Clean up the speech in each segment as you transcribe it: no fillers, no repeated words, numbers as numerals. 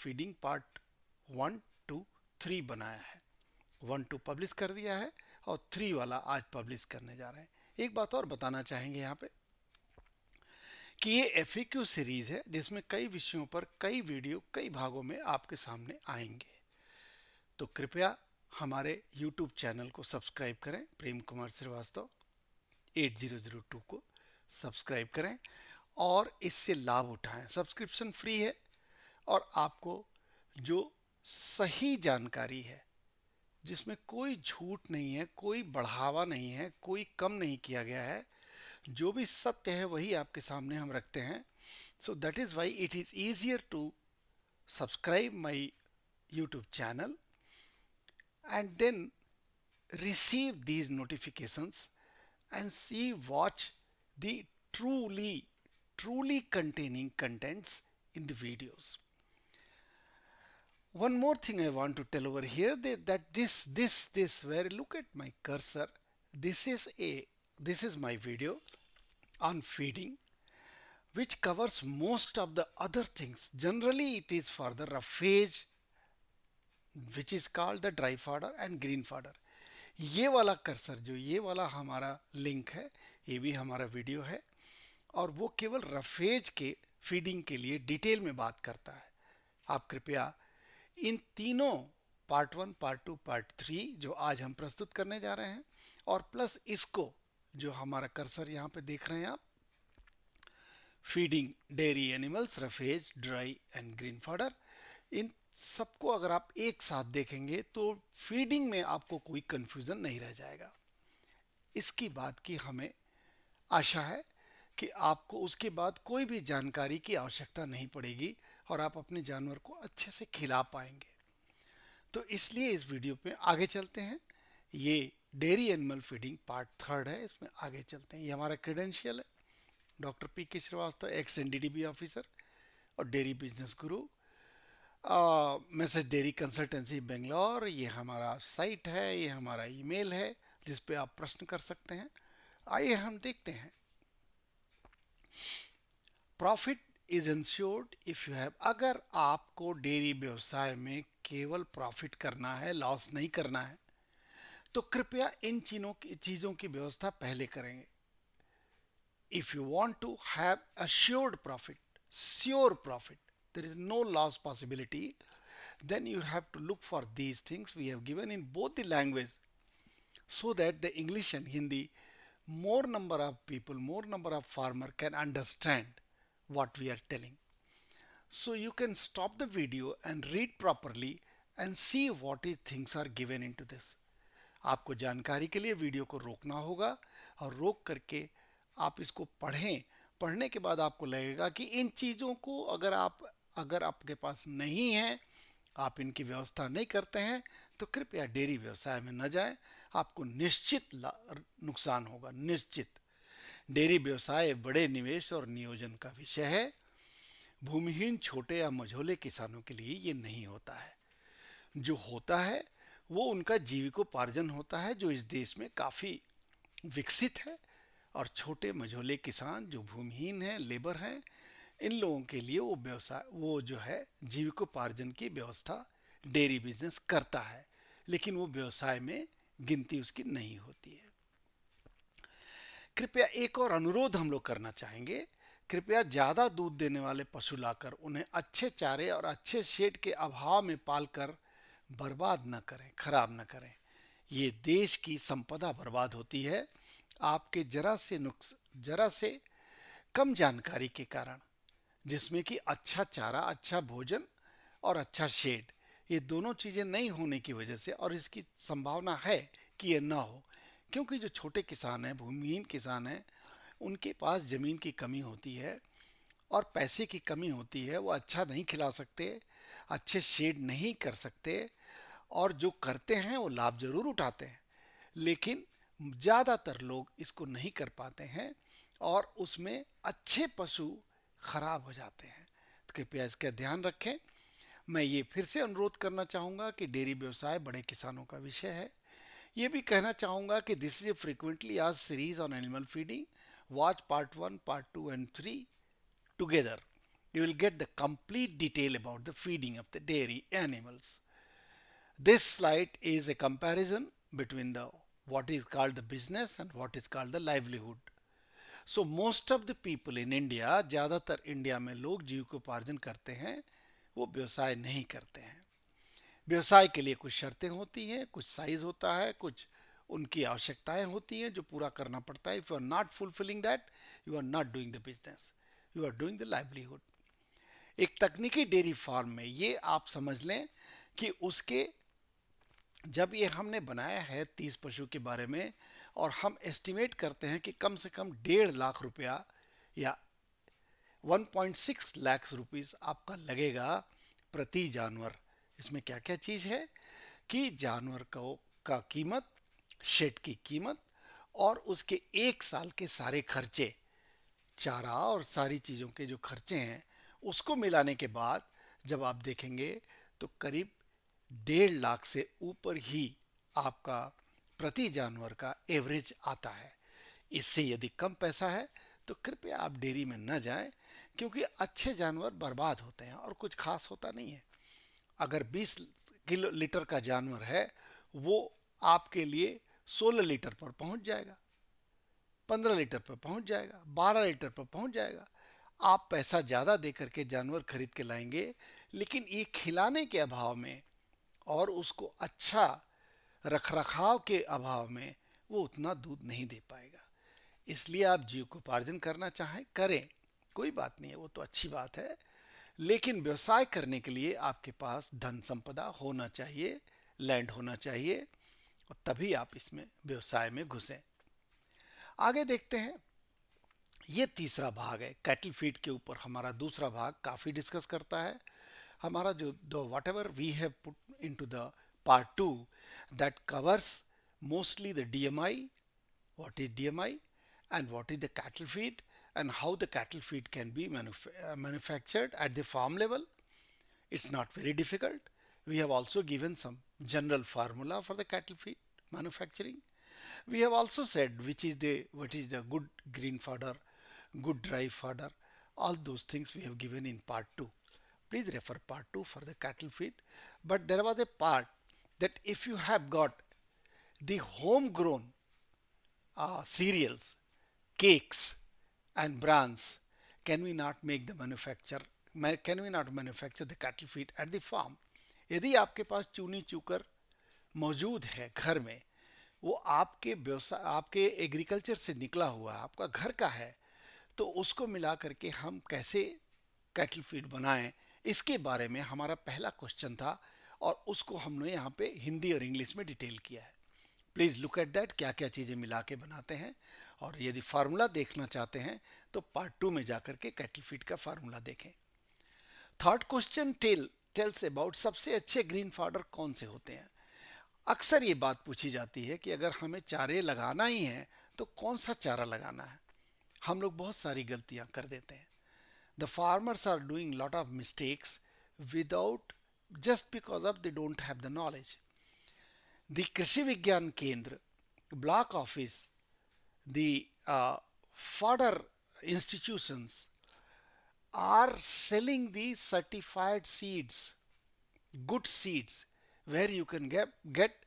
Feeding part 1 2 3 बनाया है। 1 2 publish कर दिया है और 3 वाला आज पब्लिश करने जा रहे हैं। एक बात और बताना चाहेंगे यहाँ पे कि ये एफएक्यू सीरीज है जिसमें कई विषयों पर कई वीडियो कई भागों में आपके सामने आएंगे। तो कृपया हमारे YouTube चैनल को सब्सक्राइब करें, प्रेम कुमार श्रीवास्तव 8002 को सब्सक्राइब करें और इससे लाभ उठाएं। सब्सक्रिप्शन फ्री है और आपको जो सही जानकारी है, जिसमें कोई झूठ नहीं है, कोई बढ़ावा नहीं है, कोई कम नहीं किया गया है, जो भी सत्य है वही आपके सामने हम रखते हैं। So that is why it is easier to subscribe my YouTube channel and then receive these notifications and watch the truly containing contents in the videos. One more thing I want to tell over here, that this where look at my cursor, this is my video on feeding, which covers most of the other things. Generally it is for the roughage, which is called the dry fodder and green fodder. ये वाला cursor, जो ये वाला हमारा link है, ये भी हमारा वीडियो है और वो केवल रफेज के फीडिंग के लिए डिटेल में बात करता है। आप कृपया इन तीनों पार्ट 1, पार्ट 2, पार्ट 3 जो आज हम प्रस्तुत करने जा रहे हैं और प्लस इसको जो हमारा कर्सर यहाँ पे देख रहे हैं आप, feeding dairy animals, roughage, dry and green fodder, इन सबको अगर आप एक साथ देखेंगे तो फीडिंग में आपको कोई कंफ्यूजन नहीं रह जाएगा। इसकी बात की हमें आशा है कि आपको उसके बाद कोई भी जानकारी की आवश्यकता नहीं पड़ेगी और आप अपने जानवर को अच्छे से खिला पाएंगे। तो इसलिए इस वीडियो पे आगे चलते हैं। ये डेयरी एनिमल फीडिंग पार्ट 3 है, इसमें आगे चलते हैं। ये हमारा क्रेडेंशियल है, doctor P K. Shrivastava, ex NDDB officer और dairy business guru, message dairy consultancy Bangalore. ये हमारा साइट है, ये हमारा ईमेल है जिस पे आप प्रश्न कर सकते हैं। आइए हम देखते हैं। Profit is insured if you have, अगर आपको डेयरी व्यवसाय में केवल प्रॉफिट करना है, लॉस नहीं करना है, तो कृपया इन चीजों की व्यवस्था पहले करेंगे। If you want to have assured profit, sure profit, there is no loss possibility, then you have to look for these things we have given in both the language, so that the English and Hindi, more number of people, more number of farmer can understand what we are telling. So you can stop the video and read properly and see what things are given into this. आपको जानकारी के लिए video को रोकना होगा और रोक करके आप इसको पढ़ें। पढ़ने के बाद आपको लगेगा कि इन चीज़ों को अगर आपके पास नहीं है, आप इनकी व्यवस्था नहीं करते हैं, तो कृपया डेयरी व्यवसाय में न जाएं। आपको निश्चित नुकसान होगा, निश्चित। डेयरी व्यवसाय बड़े निवेश और नियोजन का विषय है। भूमिहीन छोटे या मझोले किसानों के लिए ये नहीं होता है। जो होता है वो उनका जीविकोपार्जन होता है, जो इस देश में काफ़ी विकसित है। और छोटे मझोले किसान जो भूमिहीन हैं, लेबर हैं, इन लोगों के लिए वो व्यवसाय, वो जो है जीविकोपार्जन की व्यवस्था डेयरी बिजनेस करता है, लेकिन वो व्यवसाय में गिनती उसकी नहीं होती है। कृपया एक और अनुरोध हम लोग करना चाहेंगे, कृपया ज़्यादा दूध देने वाले पशु लाकर उन्हें अच्छे चारे और अच्छे शेड के अभाव में पालकर बर्बाद न करें, खराब न करें। ये देश की संपदा बर्बाद होती है आपके जरा से कम जानकारी के कारण, जिसमें कि अच्छा चारा, अच्छा भोजन और अच्छा शेड, ये दोनों चीज़ें नहीं होने की वजह से, और इसकी संभावना है कि ये ना हो, क्योंकि जो छोटे किसान हैं, भूमिहीन किसान हैं, उनके पास ज़मीन की कमी होती है और पैसे की कमी होती है। वो अच्छा नहीं खिला सकते, अच्छे शेड नहीं कर सकते, और जो करते हैं वो लाभ ज़रूर उठाते हैं, लेकिन ज़्यादातर लोग इसको नहीं कर पाते हैं और उसमें अच्छे पशु खराब हो जाते हैं। तो कृपया इसका ध्यान रखें। मैं ये फिर से अनुरोध करना चाहूँगा कि डेयरी व्यवसाय बड़े किसानों का विषय है। ये भी कहना चाहूँगा कि दिस इज ए फ्रीक्वेंटली आज series on animal feeding. Watch part 1, part 2 and 3 together you will get the complete detail about the feeding of the dairy animals. This slide is a comparison between the what is called the business and what is called the livelihood. So most of the people in India, ज़्यादातर India में लोग जीविकोपार्जन करते हैं, वो व्यवसाय नहीं करते हैं। व्यवसाय के लिए कुछ शर्तें होती हैं, कुछ साइज होता है, कुछ उनकी आवश्यकताएं होती हैं जो पूरा करना पड़ता है। If you are not fulfilling that, you are not doing the business, you are doing the livelihood. एक तकनीकी डेयरी फार्म में ये आप समझ लें कि उसके जब ये हमने बनाया है 30 पशु के बारे में, और हम एस्टिमेट करते हैं कि कम से कम 1.5 लाख रुपया या 1.6 लाख रुपीस आपका लगेगा प्रति जानवर। इसमें क्या क्या चीज़ है कि जानवर का कीमत, शेड की कीमत और उसके 1 साल के सारे खर्चे, चारा और सारी चीज़ों के जो खर्चे हैं उसको मिलाने के बाद जब आप देखेंगे तो करीब 1.5 लाख से ऊपर ही आपका प्रति जानवर का एवरेज आता है। इससे यदि कम पैसा है तो कृपया आप डेयरी में न जाएं, क्योंकि अच्छे जानवर बर्बाद होते हैं और कुछ खास होता नहीं है। अगर 20 किलो लीटर का जानवर है, वो आपके लिए 16 लीटर पर पहुंच जाएगा, 15 लीटर पर पहुंच जाएगा, 12 लीटर पर पहुंच जाएगा। आप पैसा ज़्यादा दे करके जानवर खरीद के लाएंगे, लेकिन ये खिलाने के अभाव में और उसको अच्छा रखरखाव के अभाव में वो उतना दूध नहीं दे पाएगा। इसलिए आप जीविकोपार्जन करना चाहें करें, कोई बात नहीं है, वो तो अच्छी बात है, लेकिन व्यवसाय करने के लिए आपके पास धन संपदा होना चाहिए, लैंड होना चाहिए, और तभी आप इसमें व्यवसाय में घुसें। आगे देखते हैं, ये तीसरा भाग है कैटल फीड के ऊपर। हमारा दूसरा भाग काफ़ी डिस्कस करता है। हमारा जो whatever we have put into the part 2 that covers mostly the DMI, what is DMI and what is the cattle feed and how the cattle feed can be manufactured at the farm level. It's not very difficult. We have also given some general formula for the cattle feed manufacturing. We have also said what is the good green fodder, good dry fodder, all those things we have given in part 2. Please refer part 2 for the cattle feed. But there was a part that if you have got the homegrown cereals, cakes and brands, can we not manufacture the cattle feed at the farm? यदि आपके पास चूनी चूकर मौजूद है घर में, वो आपके व्यवसाय, आपके एग्रीकल्चर से निकला हुआ है, आपका घर का है, तो उसको मिला करके हम कैसे कैटल फीड बनाएं, इसके बारे में हमारा पहला क्वेश्चन था, और उसको हमने यहाँ पे हिंदी और इंग्लिश में डिटेल किया है। प्लीज़ लुक एट दैट, क्या क्या चीज़ें मिला के बनाते हैं। और यदि फार्मूला देखना चाहते हैं तो पार्ट 2 में जाकर के कैटल फीड का फार्मूला देखें। थर्ड क्वेश्चन टेल्स अबाउट सबसे अच्छे ग्रीन फॉडर कौन से होते हैं। अक्सर ये बात पूछी जाती है कि अगर हमें चारे लगाना ही है तो कौन सा चारा लगाना है। हम लोग बहुत सारी गलतियां कर देते हैं। The farmers are doing lot of mistakes without just because of they don't have the knowledge. The Krishi Vigyan Kendra, block office, the fodder institutions are selling the certified seeds, good seeds, where you can get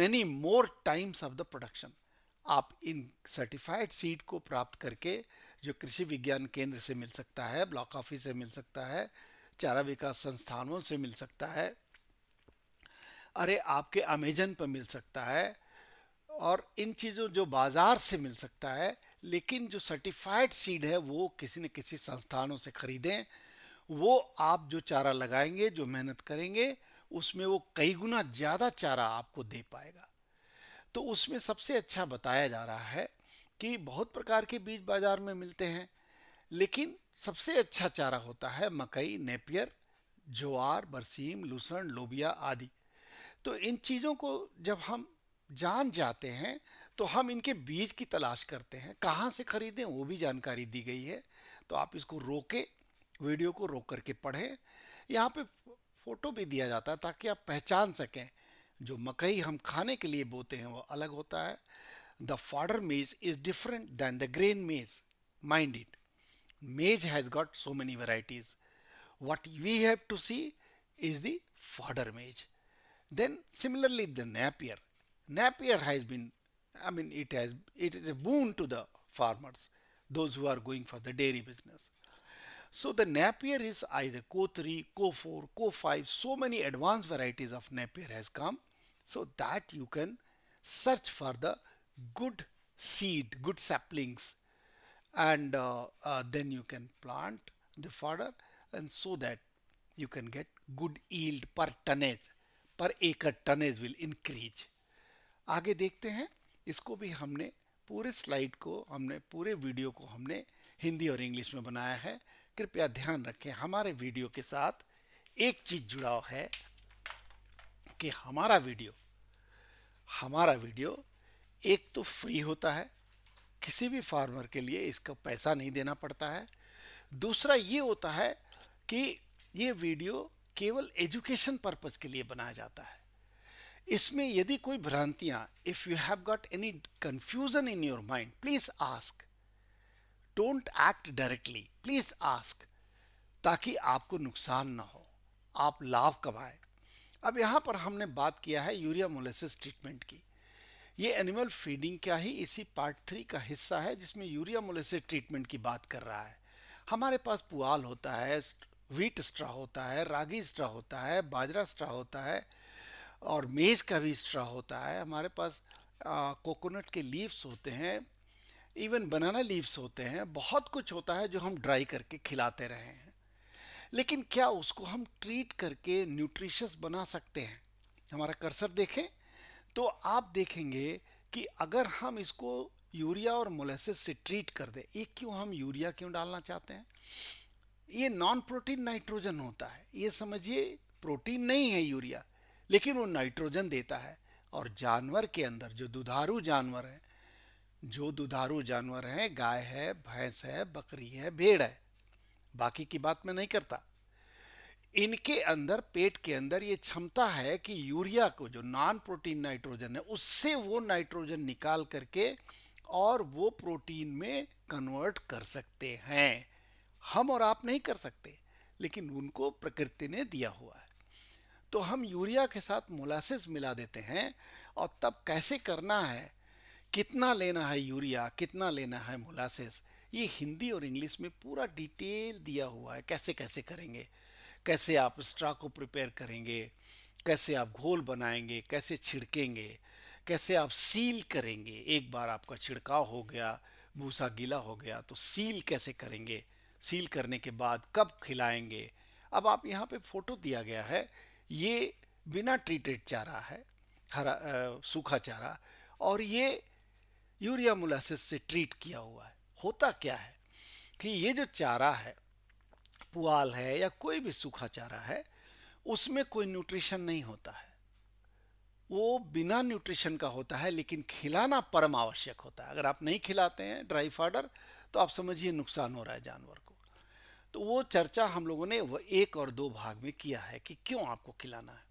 many more times of the production. आप इन certified seed को प्राप्त करके, जो कृषि विज्ञान केंद्र से मिल सकता है, ब्लॉक ऑफिस से मिल सकता है, चारा विकास संस्थानों से मिल सकता है, अरे आपके अमेजन पर मिल सकता है, और इन चीज़ों जो बाज़ार से मिल सकता है, लेकिन जो सर्टिफाइड सीड है वो किसी न किसी संस्थानों से ख़रीदें। वो आप जो चारा लगाएंगे, जो मेहनत करेंगे, उसमें वो कई गुना ज़्यादा चारा आपको दे पाएगा। तो उसमें सबसे अच्छा बताया जा रहा है कि बहुत प्रकार के बीज बाज़ार में मिलते हैं, लेकिन सबसे अच्छा चारा होता है मकई, नेपियर, ज्वार, बरसीम, लूसर्न, लोबिया आदि। तो इन चीज़ों को जब हम जान जाते हैं तो हम इनके बीज की तलाश करते हैं, कहाँ से खरीदें वो भी जानकारी दी गई है। तो आप इसको रोके, वीडियो को रोक करके पढ़ें। यहाँ पे फोटो भी दिया जाता है ताकि आप पहचान सकें। जो मकई हम खाने के लिए बोते हैं वो अलग होता है। The fodder maize is different than the grain maize, mind it. Maize has got so many varieties. What we have to see is the fodder maize. Then similarly the Napier. Napier has been, it is a boon to the farmers, those who are going for the dairy business. So the Napier is either Co3, Co4, Co5, so many advanced varieties of Napier has come, so that you can search for the good seed, good saplings, and then you can plant the fodder, and so that you can get good yield per tonnage, per acre tonnage will increase. आगे देखते हैं। इसको भी हमने पूरे slide को, हमने पूरे वीडियो को हमने हिंदी और इंग्लिश में बनाया है। कृपया ध्यान रखें, हमारे वीडियो के साथ एक चीज जुड़ा है कि हमारा वीडियो एक तो फ्री होता है, किसी भी फार्मर के लिए इसका पैसा नहीं देना पड़ता है। दूसरा ये होता है कि ये वीडियो केवल एजुकेशन पर्पस के लिए बनाया जाता है। इसमें यदि कोई भ्रांतियां, if you have got any confusion in your mind, please ask, don't act directly, please ask, ताकि आपको नुकसान ना हो, आप लाभ कमाएं। अब यहाँ पर हमने बात किया है यूरिया मोलेसिस ट्रीटमेंट की। ये एनिमल फीडिंग का ही इसी पार्ट 3 का हिस्सा है, जिसमें यूरिया मोलेसिस ट्रीटमेंट की बात कर रहा है। हमारे पास पुआल होता है, व्हीट स्ट्रा होता है, रागी स्ट्रा होता है, बाजरा स्ट्रा होता है, और मेज का भी स्ट्रा होता है। हमारे पास कोकोनट के लीव्स होते हैं, इवन बनाना लीव्स होते हैं, बहुत कुछ होता है जो हम ड्राई करके खिलाते रहे हैं। लेकिन क्या उसको हम ट्रीट करके न्यूट्रिशियस बना सकते हैं? हमारा कर्सर देखें तो आप देखेंगे कि अगर हम इसको यूरिया और मोलेसिस से ट्रीट कर दें, ये क्यों, हम यूरिया क्यों डालना चाहते हैं? ये नॉन प्रोटीन नाइट्रोजन होता है, ये समझिए प्रोटीन नहीं है यूरिया, लेकिन वो नाइट्रोजन देता है। और जानवर के अंदर जो दुधारू जानवर हैं, गाय है, भैंस है, बकरी है, भेड़ है, बाकी की बात मैं नहीं करता, इनके अंदर, पेट के अंदर ये क्षमता है कि यूरिया को, जो नॉन प्रोटीन नाइट्रोजन है, उससे वो नाइट्रोजन निकाल करके और वो प्रोटीन में कन्वर्ट कर सकते हैं। हम और आप नहीं कर सकते, लेकिन उनको प्रकृति ने दिया हुआ है। तो हम यूरिया के साथ मोलासिस मिला देते हैं, और तब कैसे करना है, कितना लेना है यूरिया, कितना लेना है मोलासिस, ये हिंदी और इंग्लिश में पूरा डिटेल दिया हुआ है। कैसे कैसे करेंगे, कैसे आप स्ट्रा को प्रिपेयर करेंगे, कैसे आप घोल बनाएंगे, कैसे छिड़केंगे, कैसे आप सील करेंगे। एक बार आपका छिड़काव हो गया, भूसा गीला हो गया, तो सील कैसे करेंगे, सील करने के बाद कब खिलाएंगे। अब आप यहाँ पे फोटो दिया गया है, ये बिना ट्रीटेड चारा है, हरा सूखा चारा, और ये यूरिया मोलासिस से ट्रीट किया हुआ है। होता क्या है कि ये जो चारा है, पुआल है या कोई भी सूखा चारा है, उसमें कोई न्यूट्रिशन नहीं होता है, वो बिना न्यूट्रिशन का होता है, लेकिन खिलाना परम आवश्यक होता है। अगर आप नहीं खिलाते हैं ड्राई फॉडर, तो आप समझिए नुकसान हो रहा है जानवर को। तो वो चर्चा हम लोगों ने वो 1 और 2 भाग में किया है कि क्यों आपको खिलाना है।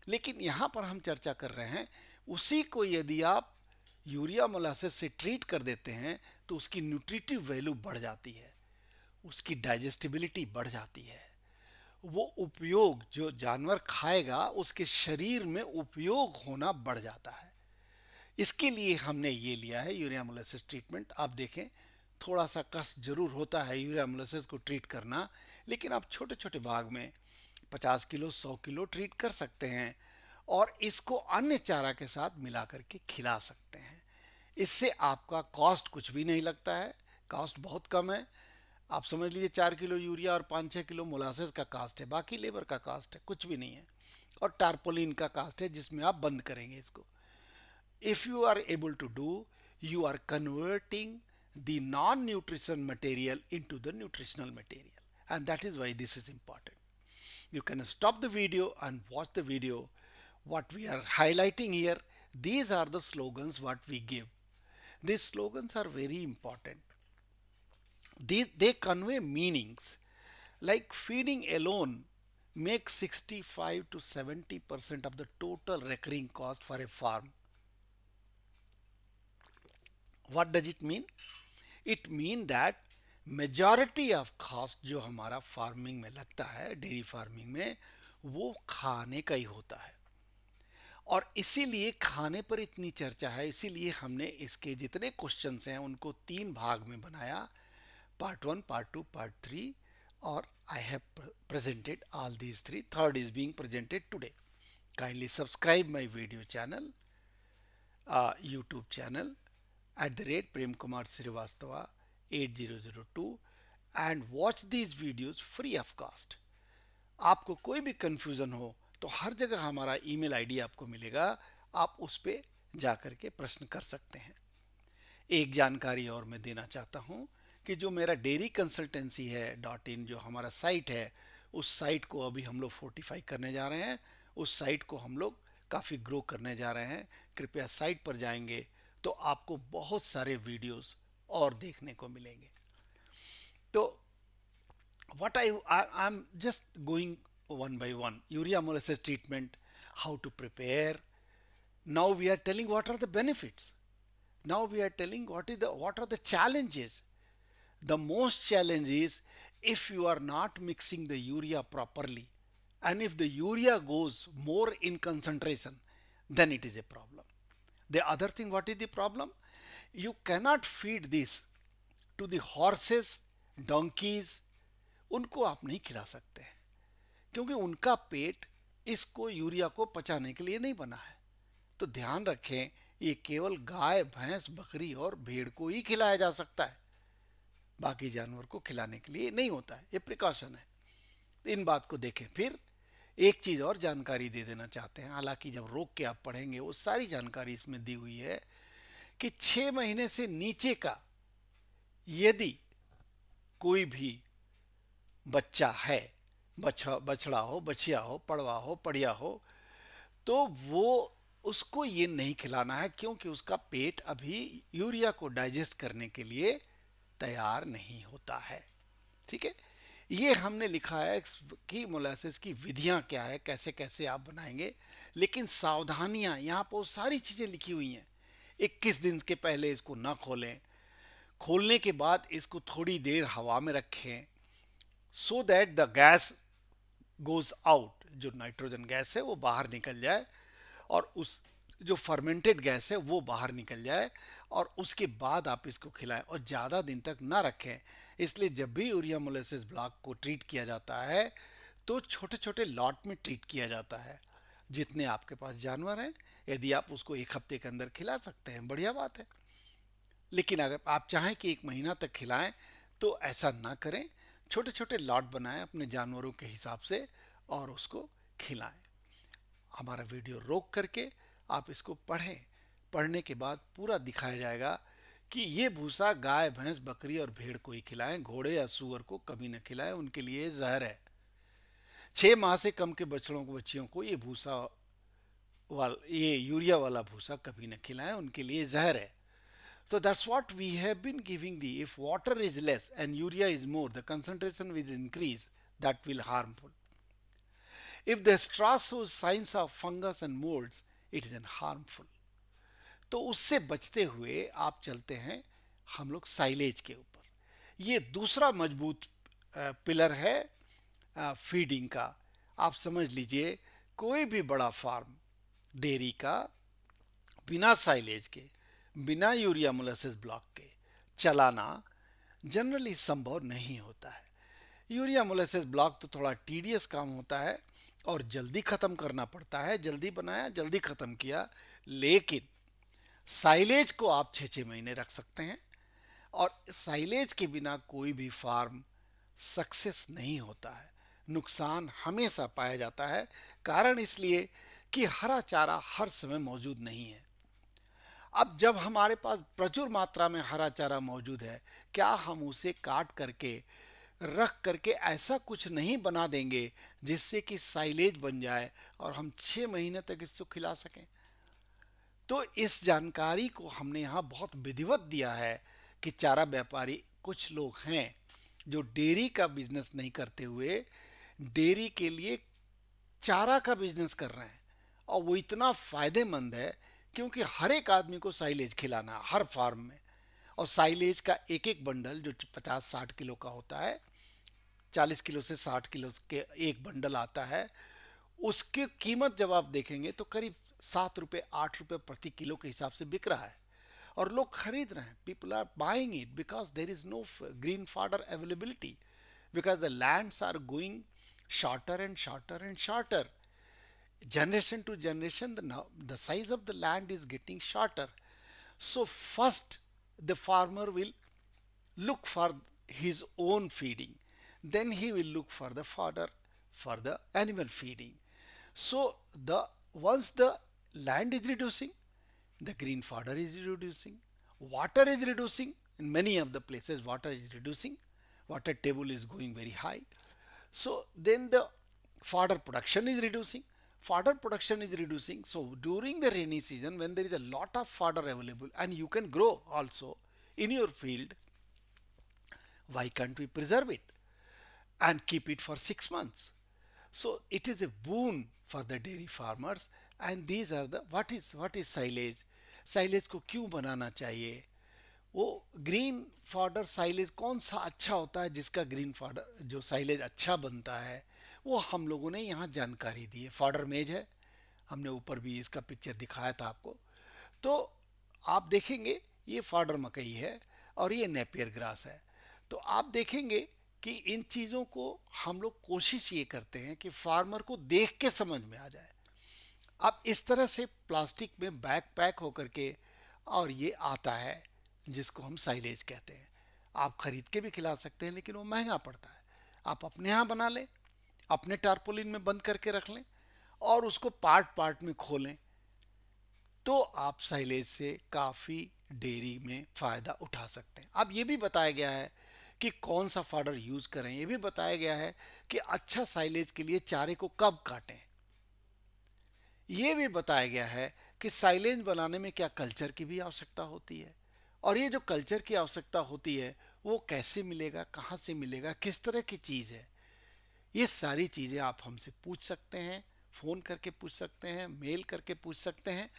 लेकिन यहाँ पर हम चर्चा कर रहे हैं, उसी को यदि आप यूरिया मोलासिस से ट्रीट कर देते हैं, तो उसकी न्यूट्रिटिव वैल्यू बढ़ जाती है, उसकी डाइजेस्टिबिलिटी बढ़ जाती है, वो उपयोग जो जानवर खाएगा उसके शरीर में उपयोग होना बढ़ जाता है। इसके लिए हमने ये लिया है यूरिया मोलासिस ट्रीटमेंट। आप देखें, थोड़ा सा कष्ट जरूर होता है यूरिया मोलासिस को ट्रीट करना, लेकिन आप छोटे छोटे भाग में 50 किलो 100 किलो ट्रीट कर सकते हैं, और इसको अन्य चारा के साथ मिला करके खिला सकते हैं। इससे आपका कॉस्ट कुछ भी नहीं लगता है, कॉस्ट बहुत कम है। आप समझ लीजिए 4 किलो यूरिया और 5-6 किलो मोलासेस का कास्ट है, बाकी लेबर का कास्ट है, कुछ भी नहीं है, और टारपोलिन का कास्ट है जिसमें आप बंद करेंगे इसको। If you are able to do, you are converting the non nutrition material into the nutritional material, and that is why this is important. You can stop the video and watch the video. What we are highlighting here, these are the slogans what we give. These slogans are very important. They convey meanings, like feeding alone makes 65 to 70% of the total recurring cost for a farm. What does it mean? It means that majority of cost जो हमारा farming में लगता है, dairy farming में, वो खाने का ही होता है। और इसीलिए खाने पर इतनी चर्चा है, इसीलिए हमने इसके जितने क्वेश्चंस हैं उनको 3 भाग में बनाया, पार्ट 1, पार्ट 2, पार्ट 3। और I have presented all these three. Third is being presented today. Kindly subscribe my video channel, YouTube channel @Prem Kumar Srivastava 8002 and watch these videos free of cost. आपको कोई भी confusion हो तो हर जगह हमारा email ID आपको मिलेगा, आप उस पे जा करके प्रश्न कर सकते हैं। एक जानकारी और मैं देना चाहता हूँ कि जो मेरा डेयरी कंसल्टेंसी है .in जो हमारा साइट है, उस साइट को अभी हम लोग फोर्टिफाई करने जा रहे हैं। उस साइट को हम लोग काफ़ी ग्रो करने जा रहे हैं। कृपया साइट पर जाएंगे तो आपको बहुत सारे वीडियोस और देखने को मिलेंगे। तो what I'm just going one by one. Urea molasses treatment, how to prepare. Now we are telling what are the benefits. Now we are telling what are the challenges. The most challenge is if you are not mixing the urea properly, and if the urea goes more in concentration, then it is a problem. The other thing, what is the problem? You cannot feed this to the horses, donkeys. उनको आप नहीं खिला सकते हैं क्योंकि उनका पेट इसको urea को पचाने के लिए नहीं बना है। तो ध्यान रखें, ये केवल गाय, भैंस, बकरी और भेड़ को ही खिलाया जा सकता है, बाकी जानवर को खिलाने के लिए नहीं होता है। ये प्रिकॉशन है। तो इन बात को देखें। फिर एक चीज और जानकारी दे देना चाहते हैं, हालांकि जब रोक के आप पढ़ेंगे वो सारी जानकारी इसमें दी हुई है कि 6 महीने से नीचे का यदि कोई भी बच्चा है, बछड़ा हो, बछिया हो, पड़वा हो, पड़िया हो, तो वो उसको ये नहीं खिलाना है क्योंकि उसका पेट अभी यूरिया को डाइजेस्ट करने के लिए तैयार नहीं होता है। ठीक है, ये हमने लिखा है कि मोलासेस की विधियां क्या है, कैसे कैसे आप बनाएंगे। लेकिन सावधानियां यहाँ पर सारी चीजें लिखी हुई हैं। 21 दिन के पहले इसको ना खोलें, खोलने के बाद इसको थोड़ी देर हवा में रखें so that the gas goes out, जो नाइट्रोजन गैस है वो बाहर निकल जाए और उस जो फर्मेंटेड गैस है वो बाहर निकल जाए, और उसके बाद आप इसको खिलाएं और ज़्यादा दिन तक ना रखें। इसलिए जब भी यूरिया मोलासेस ब्लॉक को ट्रीट किया जाता है तो छोटे छोटे लॉट में ट्रीट किया जाता है। जितने आपके पास जानवर हैं, यदि आप उसको 1 हफ्ते के अंदर खिला सकते हैं, बढ़िया बात है। लेकिन अगर आप चाहें कि 1 महीना तक खिलाएं तो ऐसा ना करें। छोटे छोटे लॉट बनाएं अपने जानवरों के हिसाब से और उसको खिलाएं। हमारा वीडियो रोक करके आप इसको पढ़ें। पढ़ने के बाद पूरा दिखाया जाएगा कि ये भूसा गाय, भैंस, बकरी और भेड़ को ही खिलाएं, घोड़े या सूअर को कभी न खिलाएं, उनके लिए जहर है। 6 माह से कम के बछड़ों को, बच्चियों को ये यूरिया वाला भूसा कभी न खिलाएं, उनके लिए जहर है। So that's what we have been giving the, if water is less and urea is more, the concentration will increase, that will harmful. If the straw shows signs of fungus and molds, it is harmful. तो उससे बचते हुए आप चलते हैं हम लोग silage के ऊपर। ये दूसरा मजबूत पिलर है फीडिंग का। आप समझ लीजिए, कोई भी बड़ा फार्म डेयरी का बिना साइलेज के, बिना यूरिया मोलासेस ब्लॉक के चलाना जनरली संभव नहीं होता है। यूरिया मोलासेस ब्लॉक तो थोड़ा टीडियस काम होता है और जल्दी ख़त्म करना पड़ता है। जल्दी बनाया, जल्दी ख़त्म किया। लेकिन साइलेज को आप 6-6 महीने रख सकते हैं, और साइलेज के बिना कोई भी फार्म सक्सेस नहीं होता है। नुकसान हमेशा पाया जाता है। कारण इसलिए कि हरा चारा हर समय मौजूद नहीं है। अब जब हमारे पास प्रचुर मात्रा में हरा चारा मौजूद है, क्या हम उसे काट करके रख करके ऐसा कुछ नहीं बना देंगे जिससे कि साइलेज बन जाए और हम 6 महीने तक इसको खिला सकें? तो इस जानकारी को हमने यहाँ बहुत विधिवत दिया है कि चारा व्यापारी कुछ लोग हैं जो डेयरी का बिजनेस नहीं करते हुए डेयरी के लिए चारा का बिजनेस कर रहे हैं, और वो इतना फायदेमंद है क्योंकि हर एक आदमी को साइलेज खिलाना है हर फार्म में, और साइलेज का एक एक बंडल जो 50-60 किलो का होता है, 40 किलो से 60 किलो के एक बंडल आता है, उसकी कीमत जब आप देखेंगे तो करीब 7 रुपये 8 रुपये प्रति किलो के हिसाब से बिक रहा है और लोग खरीद रहे हैं. People are buying it because there is no green fodder availability, because the lands are going shorter and shorter and shorter. Generation to generation, the size of the land is getting shorter. So first the farmer will look for his own feeding, then he will look for the fodder for the animal feeding. So the once the land is reducing, the green fodder is reducing, water is reducing. In many of the places water is reducing, water table is going very high. So then the fodder production is reducing, so during the rainy season when there is a lot of fodder available and you can grow also in your field, why can't we preserve it and keep it for 6 months? So it is a boon for the dairy farmers. And these are the what is silage. Silage को क्यों बनाना चाहिए, वो green fodder silage कौन सा अच्छा होता है, जिसका ग्रीन फॉडर जो साइलेज अच्छा बनता है, वो हम लोगों ने यहाँ जानकारी दी है. फॉडर मेज है, हमने ऊपर भी इसका पिक्चर दिखाया था आपको. तो आप देखेंगे ये फॉडर मकई है और ये नेपियर ग्रास है. तो आप देखेंगे कि इन चीज़ों को हम लोग कोशिश ये करते हैं कि फार्मर को देख के समझ में आ जाए. अब इस तरह से प्लास्टिक में बैग पैक होकर के और ये आता है जिसको हम साइलेज कहते हैं. आप खरीद के भी खिला सकते हैं लेकिन वो महंगा पड़ता है. आप अपने यहाँ बना लें, अपने टारपोलिन में बंद करके रख लें और उसको पार्ट पार्ट में खोलें, तो आप साइलेज से काफ़ी डेयरी में फ़ायदा उठा सकते हैं. अब ये भी बताया गया है कि कौन सा फॉडर यूज़ करें, ये भी बताया गया है कि अच्छा साइलेज के लिए चारे को कब काटें. ये भी बताया गया है कि साइलेज बनाने में क्या कल्चर की भी आवश्यकता होती है, और ये जो कल्चर की आवश्यकता होती है वो कैसे मिलेगा, कहाँ से मिलेगा, किस तरह की चीज़ है. ये सारी चीज़ें आप हमसे पूछ सकते हैं, फ़ोन करके पूछ सकते हैं, मेल करके पूछ सकते हैं.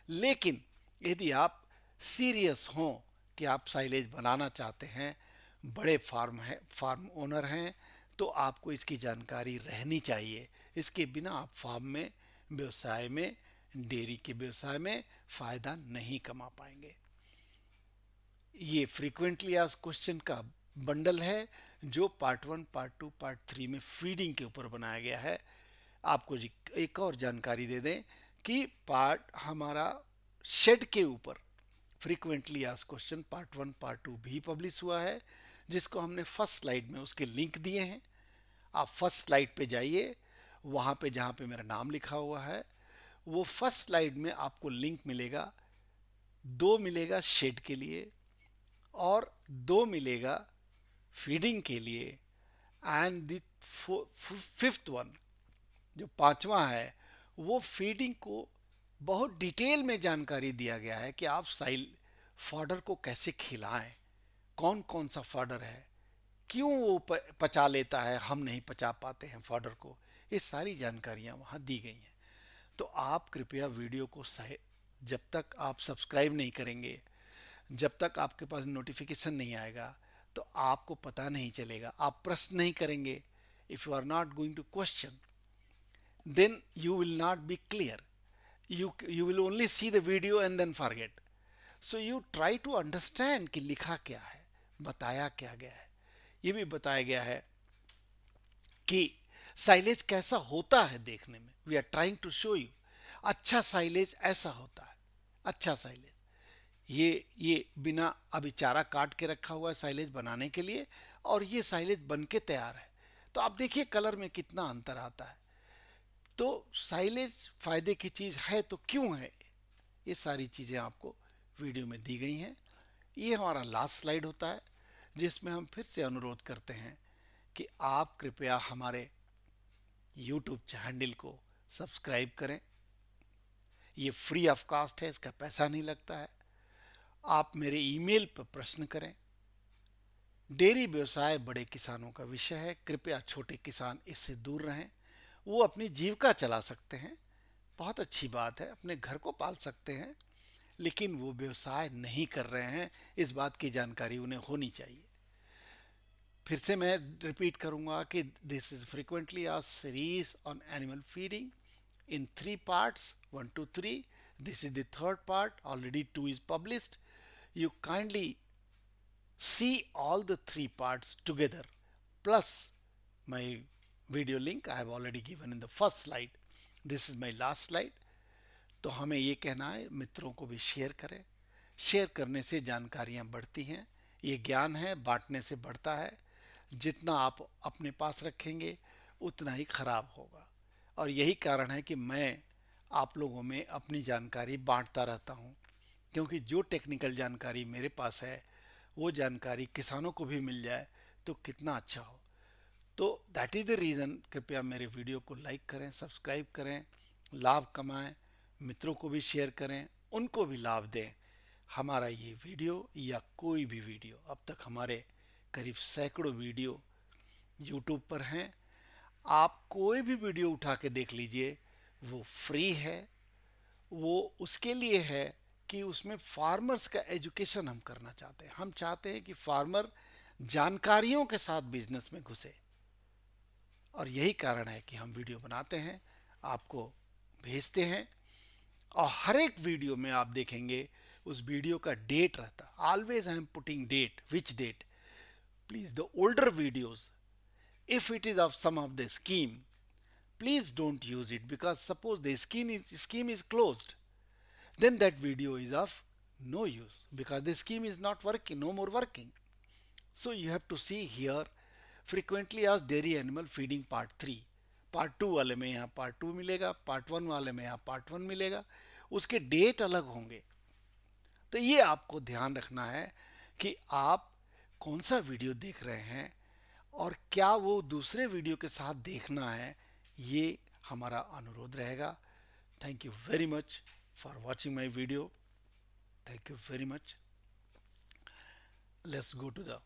लेकिन यदि आप सीरियस हों कि आप साइलेज बनाना चाहते हैं, बड़े फार्म ओनर हैं, तो आपको इसकी जानकारी रहनी चाहिए. इसके बिना आप फार्म में व्यवसाय में डेयरी के व्यवसाय में फ़ायदा नहीं कमा पाएंगे. ये फ्रीक्वेंटली आस्क्ड क्वेश्चन का बंडल है जो पार्ट 1 पार्ट 2 पार्ट 3 में फीडिंग के ऊपर बनाया गया है. आपको एक और जानकारी दे दें कि पार्ट हमारा शेड के ऊपर frequently asked question part 1 part 2 भी पब्लिश हुआ है, जिसको हमने फर्स्ट स्लाइड में उसके लिंक दिए हैं. आप फर्स्ट स्लाइड पे जाइए, वहाँ पे जहाँ पे मेरा नाम लिखा हुआ है वो फर्स्ट स्लाइड में आपको लिंक मिलेगा. 2 मिलेगा शेड के लिए और 2 मिलेगा फीडिंग के लिए. एंड द फिफ्थ वन, जो पांचवा है, वो फीडिंग को बहुत डिटेल में जानकारी दिया गया है कि आप फॉडर को कैसे खिलाएं, कौन कौन सा फॉडर है, क्यों वो पचा लेता है, हम नहीं पचा पाते हैं फॉडर को. ये सारी जानकारियाँ वहाँ दी गई हैं. तो आप कृपया वीडियो को जब तक आप सब्सक्राइब नहीं करेंगे, जब तक आपके पास नोटिफिकेशन नहीं आएगा, तो आपको पता नहीं चलेगा. आप प्रश्न नहीं करेंगे, if you are not going to question, then you will not be clear. you will only see the video and then forget. So you try to understand कि लिखा क्या है, बताया क्या गया है. ये भी बताया गया है कि साइलेज कैसा होता है देखने में. We are trying to show you अच्छा साइलेज ऐसा होता है. अच्छा साइलेज ये बिना अभी चारा काट के रखा हुआ है साइलेज बनाने के लिए, और ये साइलेज बन के तैयार है. तो आप देखिए कलर में कितना अंतर आता है. तो साइलेज फायदे की चीज़ है तो क्यों है, ये सारी चीज़ें आपको वीडियो में दी गई हैं. ये हमारा लास्ट स्लाइड होता है जिसमें हम फिर से अनुरोध करते हैं कि आप कृपया हमारे यूट्यूब हैंडल को सब्सक्राइब करें. ये फ्री ऑफ कास्ट है, इसका पैसा नहीं लगता है. आप मेरे ईमेल पर प्रश्न करें. डेयरी व्यवसाय बड़े किसानों का विषय है, कृपया छोटे किसान इससे दूर रहें. वो अपनी जीविका चला सकते हैं, बहुत अच्छी बात है, अपने घर को पाल सकते हैं, लेकिन वो व्यवसाय नहीं कर रहे हैं, इस बात की जानकारी उन्हें होनी चाहिए। फिर से मैं रिपीट करूंगा कि this is frequently a series on animal feeding in three parts, 1 to 3. This is the third part, already 2 is published. You kindly see all the three parts together, plus my video link I have already given in the first slide. This is my last slide. तो हमें ये कहना है, मित्रों को भी share करें। Share करने से जानकारियाँ बढ़ती हैं, ये ज्ञान है, बांटने से बढ़ता है। जितना आप अपने पास रखेंगे उतना ही खराब होगा। और यही कारण है कि मैं आप लोगों में अपनी जानकारी बांटता रहता हूँ, क्योंकि जो टेक्निकल जानकारी मेरे पास है वो जानकारी किसानों को भी मिल जाए तो कितना अच्छा हो। तो दैट इज़ द रीज़न, कृपया मेरे वीडियो को लाइक करें, सब्सक्राइब करें, लाभ कमाएं, मित्रों को भी शेयर करें, उनको भी लाभ दें। हमारा ये वीडियो या कोई भी वीडियो, अब तक हमारे करीब सैकड़ों वीडियो यूट्यूब पर हैं। आप कोई भी वीडियो उठा के देख लीजिए, वो फ्री है। वो उसके लिए है कि उसमें फार्मर्स का एजुकेशन हम करना चाहते हैं। हम चाहते हैं कि फार्मर जानकारियों के साथ बिजनेस में घुसे, और यही कारण है कि हम वीडियो बनाते हैं, आपको भेजते हैं। और हर एक वीडियो में आप देखेंगे उस वीडियो का डेट रहता, always I am putting date, which date. Please the older videos, if it is of some of the scheme, please don't use it, because suppose the scheme is closed, then that video is of no use, because the scheme is not working, no more working. So you have to see here, frequently asked dairy animal feeding part 3, part 2 वाले में यहाँ part 2 मिलेगा, part 1 वाले में यहाँ part 1 मिलेगा, उसके date अलग होंगे। तो ये आपको ध्यान रखना है कि आप कौन सा वीडियो देख रहे हैं और क्या वो दूसरे वीडियो के साथ देखना है, ये हमारा अनुरोध रहेगा। Thank you very much for watching my video. Thank you very much. Let's go to the